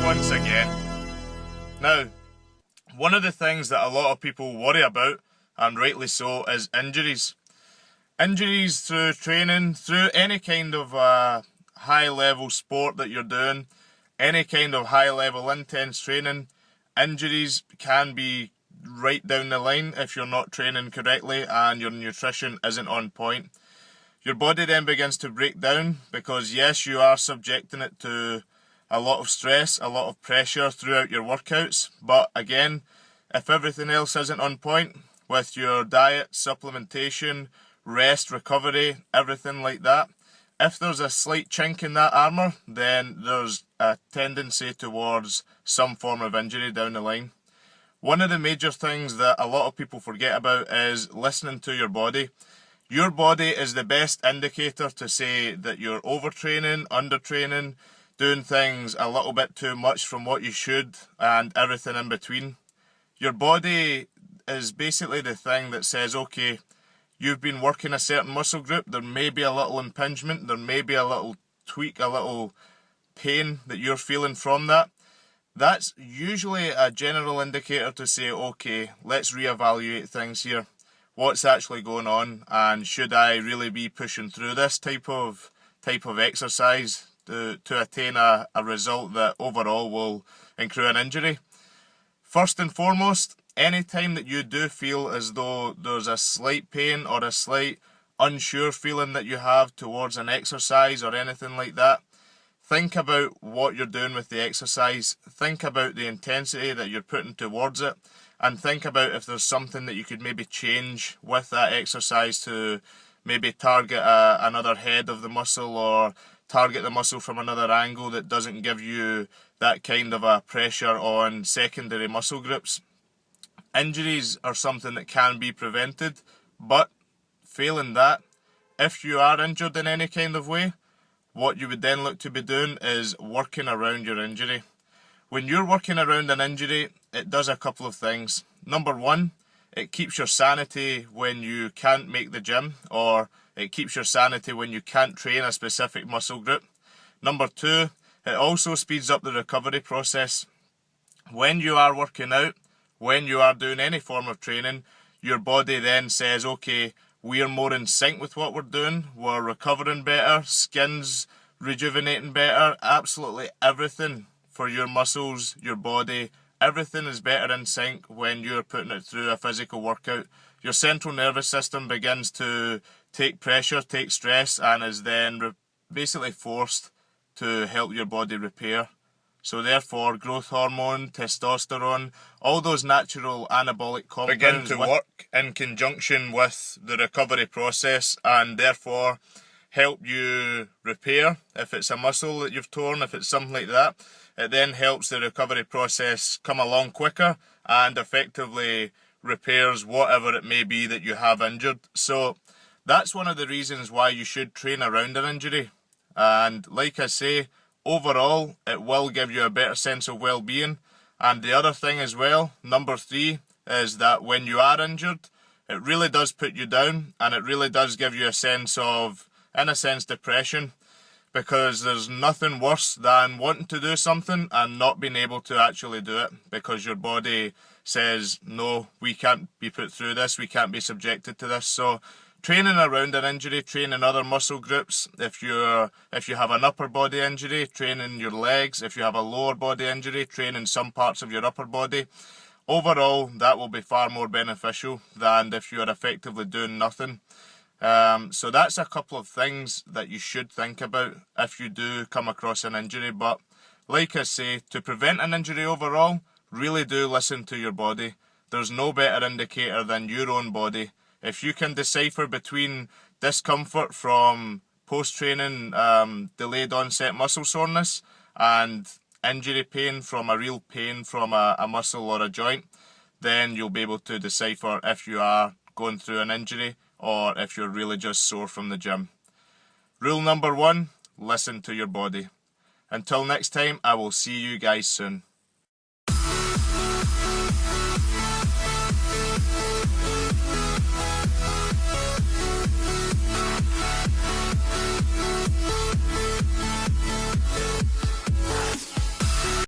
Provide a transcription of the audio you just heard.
once again. Now, one of the things that a lot of people worry about, and rightly so, is injuries. Injuries through training, through any kind of high level sport that you're doing, any kind of high level intense training, injuries can be right down the line if you're not training correctly and your nutrition isn't on point. Your body then begins to break down because yes, you are subjecting it to a lot of stress, a lot of pressure throughout your workouts, but again, if everything else isn't on point with your diet, supplementation, rest, recovery, everything like that, if there's a slight chink in that armour, then there's a tendency towards some form of injury down the line. One of the major things that a lot of people forget about is listening to your body. Your body is the best indicator to say that you're overtraining, undertraining, doing things a little bit too much from what you should, and everything in between. Your body is basically the thing that says, okay, you've been working a certain muscle group, there may be a little impingement, there may be a little tweak, a little pain that you're feeling from that. That's usually a general indicator to say, okay, let's reevaluate things here. What's actually going on, and should I really be pushing through this type of exercise to attain a result that overall will incur an injury? First and foremost, any time that you do feel as though there's a slight pain or a slight unsure feeling that you have towards an exercise or anything like that, think about what you're doing with the exercise, think about the intensity that you're putting towards it, and think about if there's something that you could maybe change with that exercise to maybe target another head of the muscle or target the muscle from another angle that doesn't give you that kind of a pressure on secondary muscle groups. Injuries are something that can be prevented, but failing that, if you are injured in any kind of way, what you would then look to be doing is working around your injury. When you're working around an injury, it does a couple of things. Number one, it keeps your sanity when you can't make the gym, or it keeps your sanity when you can't train a specific muscle group. Number two, it also speeds up the recovery process. When you are working out, when you are doing any form of training, your body then says, okay, we're more in sync with what we're doing, we're recovering better, skin's rejuvenating better, absolutely everything for your muscles, your body, everything is better in sync when you're putting it through a physical workout. Your central nervous system begins to take pressure, take stress, and is then basically forced to help your body repair. So therefore, growth hormone, testosterone, all those natural anabolic compounds begin to work in conjunction with the recovery process, and therefore help you repair. If it's a muscle that you've torn, if it's something like that, it then helps the recovery process come along quicker and effectively repairs whatever it may be that you have injured. So that's one of the reasons why you should train around an injury. And like I say, overall, it will give you a better sense of well-being. And the other thing as well, number three, is that when you are injured, it really does put you down, and it really does give you a sense of, in a sense, depression, because there's nothing worse than wanting to do something and not being able to actually do it because your body says, no, we can't be put through this, we can't be subjected to this. So training around an injury, training other muscle groups. If you have an upper body injury, training your legs. If you have a lower body injury, training some parts of your upper body. Overall, that will be far more beneficial than if you are effectively doing nothing. So that's a couple of things that you should think about if you do come across an injury. But like I say, to prevent an injury overall, really do listen to your body. There's no better indicator than your own body. If you can decipher between discomfort from post-training delayed onset muscle soreness and injury pain from a real pain from a muscle or a joint, then you'll be able to decipher if you are going through an injury or if you're really just sore from the gym. Rule number one, listen to your body. Until next time, I will see you guys soon.